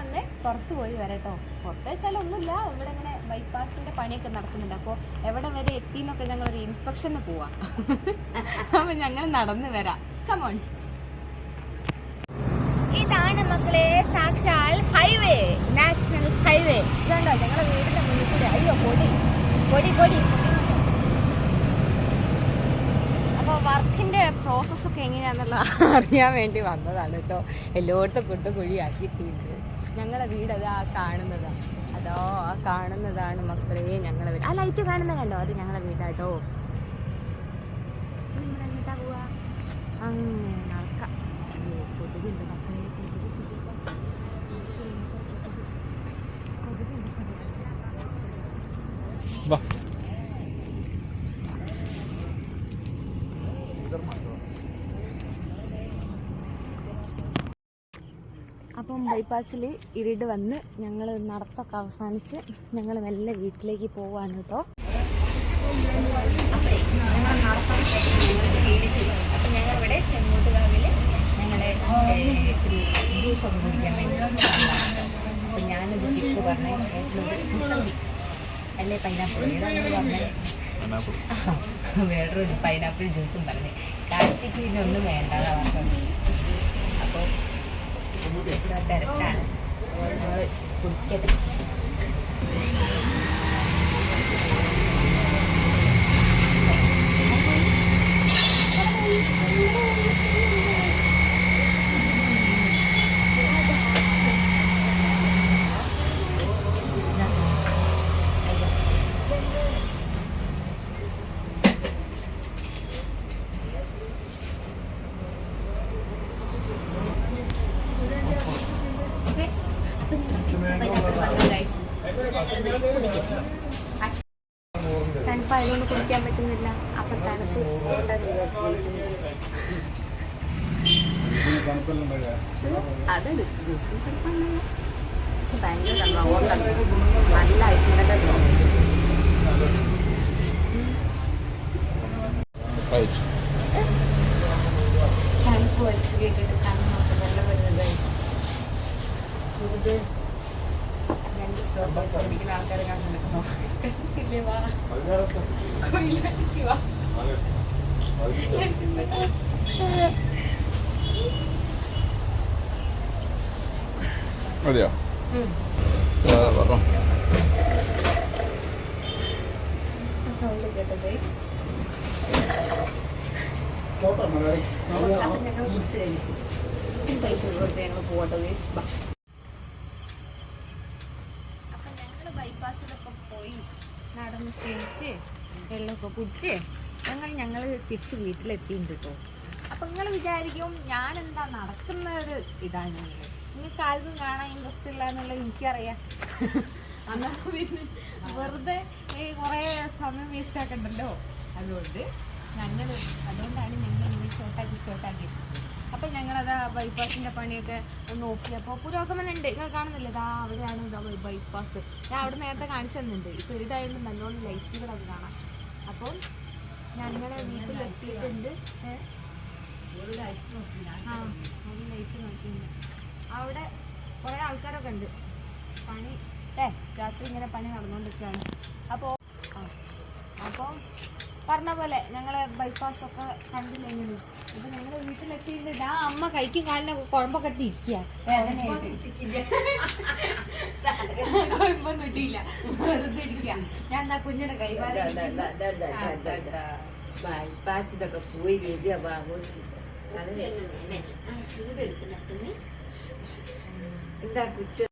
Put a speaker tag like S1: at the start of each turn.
S1: ഒന്ന് പുറത്ത് പോയി വരട്ടോ. പുറത്ത് വെച്ചാൽ ഒന്നുമില്ല, ഇവിടെ ഇങ്ങനെ ബൈപ്പാസിന്റെ പണിയൊക്കെ നടക്കുന്നുണ്ട്. അപ്പോൾ എവിടെ വരെ എത്തിന്നൊക്കെ ഞങ്ങളൊരു ഇൻസ്പെക്ഷന് പോവാം. അപ്പൊ ഞങ്ങൾ നടന്ന് വരാം. കമോൺ. ഇതാണ് മക്കളെ സാക്ഷാൽ ഹൈവേ, നാഷണൽ ഹൈവേ. ഇതുണ്ടോ ഞങ്ങളെ വീടിന്റെ മുന്നിൽ കൂടി. അയ്യോ പൊടി പൊടി പൊടി. അപ്പോൾ വർക്കിന്റെ പ്രോസസ്സൊക്കെ എങ്ങനെയാണെന്നുള്ള അറിയാൻ വേണ്ടി വന്നതാണ് കേട്ടോ. എല്ലായിടത്തും കൊണ്ട് കുഴിയാക്കിയിട്ടുണ്ട്. ഞങ്ങളുടെ വീട് അതാ കാണുന്നതാണ്. അതോ ആ കാണുന്നതാണ് മക്കളെ ഞങ്ങളുടെ വീട്. ആ ലൈറ്റ് കാണുന്നത് കണ്ടോ, അത് ഞങ്ങളുടെ വീടാട്ടോ. എങ്ങോട്ടാ പോവാ? അങ്ങനെ നടക്കാം. കൊതുകുണ്ട് മക്കളെ, അപ്പം ബൈപ്പാസിൽ ഇരുട് വന്ന് ഞങ്ങൾ നടത്തൊക്കെ അവസാനിച്ച് ഞങ്ങൾ മെല്ലെ വീട്ടിലേക്ക് പോവാണ് കേട്ടോ. ഞങ്ങൾ നടത്തം ക്ഷീണിച്ചു. അപ്പം ഞങ്ങളിവിടെ ചെങ്ങോട്ടുകാവിൽ ഞങ്ങളെ ജ്യൂസൊക്കെ കുടിക്കാൻ വേണ്ടി. അപ്പം ഞാനത് ചിക്ക് പറഞ്ഞ മുസമ്പി അല്ലേ പൈനാപ്പിൾ ഏതാണെന്ന് പറഞ്ഞേ, വേറൊരു പൈനാപ്പിൾ ജ്യൂസും പറഞ്ഞേ. കാഷ്ടിക്ക് ഇതിനൊന്നും വേണ്ടതാ പറഞ്ഞത്. അപ്പോൾ തിരക്കാണ്, ഞങ്ങൾ കുടിക്കട്ടെ. തണുപ്പായതുകൊണ്ട് കുടിക്കാൻ പറ്റുന്നില്ല. അപ്പൊ തണുപ്പ് ഉണ്ടെന്ന് വിചാരിച്ചു അതാണ് ജ്യൂസിന് തണുപ്പാണല്ലോ. പക്ഷെ ഭയങ്കര നല്ല ഐസിൻ്റെ തണുപ്പ് വലിച്ചു കേട്ടിട്ട് കണ്ണൊക്കെ വെള്ളം വരുന്നത്. ഇത് രണ്ട് സ്റ്റോപ്പ് വെച്ച് കുടിക്കുന്ന ആൾക്കാരെ കാണുന്നുണ്ടോ?
S2: മതിയോ?
S1: സൗണ്ട് കേട്ടോ ഗൈസ്. അപ്പം ഞങ്ങൾ കുടിച്ച് കഴിഞ്ഞു. പൈസ കൊടുത്ത് ഞങ്ങൾ പോകട്ടോ ഗൈസ്. അപ്പം ഞങ്ങൾ ബൈപ്പാസിലൊക്കെ പോയി നടന്ന് ക്ഷീണിച്ച് വെള്ളമൊക്കെ കുടിച്ച് ഞങ്ങൾ തിരിച്ച് വീട്ടിലെത്തിയിട്ടുണ്ട് കേട്ടോ. അപ്പം നിങ്ങൾ വിചാരിക്കും ഞാനെന്താ നടക്കുന്ന ഒരു ഇതാണ്. നിങ്ങൾക്ക് ആർക്കും കാണാൻ ഇൻട്രസ്റ്റ് ഇല്ല എന്നുള്ളത് എനിക്കറിയാം. അങ്ങനെ പിന്നെ വെറുതെ കുറേ സമയം വേസ്റ്റ് ആക്കണ്ടല്ലോ. അതുകൊണ്ടാണ് ഞങ്ങൾ ഇങ്ങനെ ഷോർട്ടാക്കി. അപ്പം ഞങ്ങളത് ബൈപ്പാസിൻ്റെ പണിയൊക്കെ നോക്കിയപ്പോൾ പുരോഗമനമുണ്ട്. നിങ്ങൾ കാണുന്നില്ല, ഇതാ അവിടെയാണ് ഇതാ ബൈപ്പാസ്. ഞാൻ അവിടെ നേരത്തെ കാണിച്ചു തന്നിട്ടുണ്ട്. ഇപ്പോൾ ഇരുടായതുകൊണ്ട് നല്ലോണം ലൈറ്റുകളൊക്കെ കാണാം. അപ്പോൾ ഞങ്ങളെ വീട്ടിലെത്തിയിട്ടുണ്ട്. ലൈറ്റ് നോക്കിയിട്ടുണ്ട്. അവിടെ കുറേ ആൾക്കാരൊക്കെ ഉണ്ട്. പണി രാത്രി ഇങ്ങനെ പണി നടന്നുകൊണ്ടിരിക്കുകയാണ്. അപ്പോൾ പറഞ്ഞ പോലെ ഞങ്ങളെ ബൈപ്പാസൊക്കെ കണ്ടില്ലെങ്കിൽ ഇപ്പം ഞങ്ങളുടെ വീട്ടിലെത്തിയിട്ടുണ്ട്. ആ അമ്മ കൈക്കും കാലിനെ കുഴമ്പൊക്കെ ഇട്ടിരിക്കുക. കുഴമ്പൊന്നും ഇട്ടില്ല, വെറുതെ ഇരിക്കുക. ഞാൻ എന്താ കുഞ്ഞിനെ
S3: ബൈപ്പാസിലൊക്കെ പോയി
S1: ഷീഡ് എടുക്കുന്ന അച്ഛന്
S3: എന്താ കുറ്റം?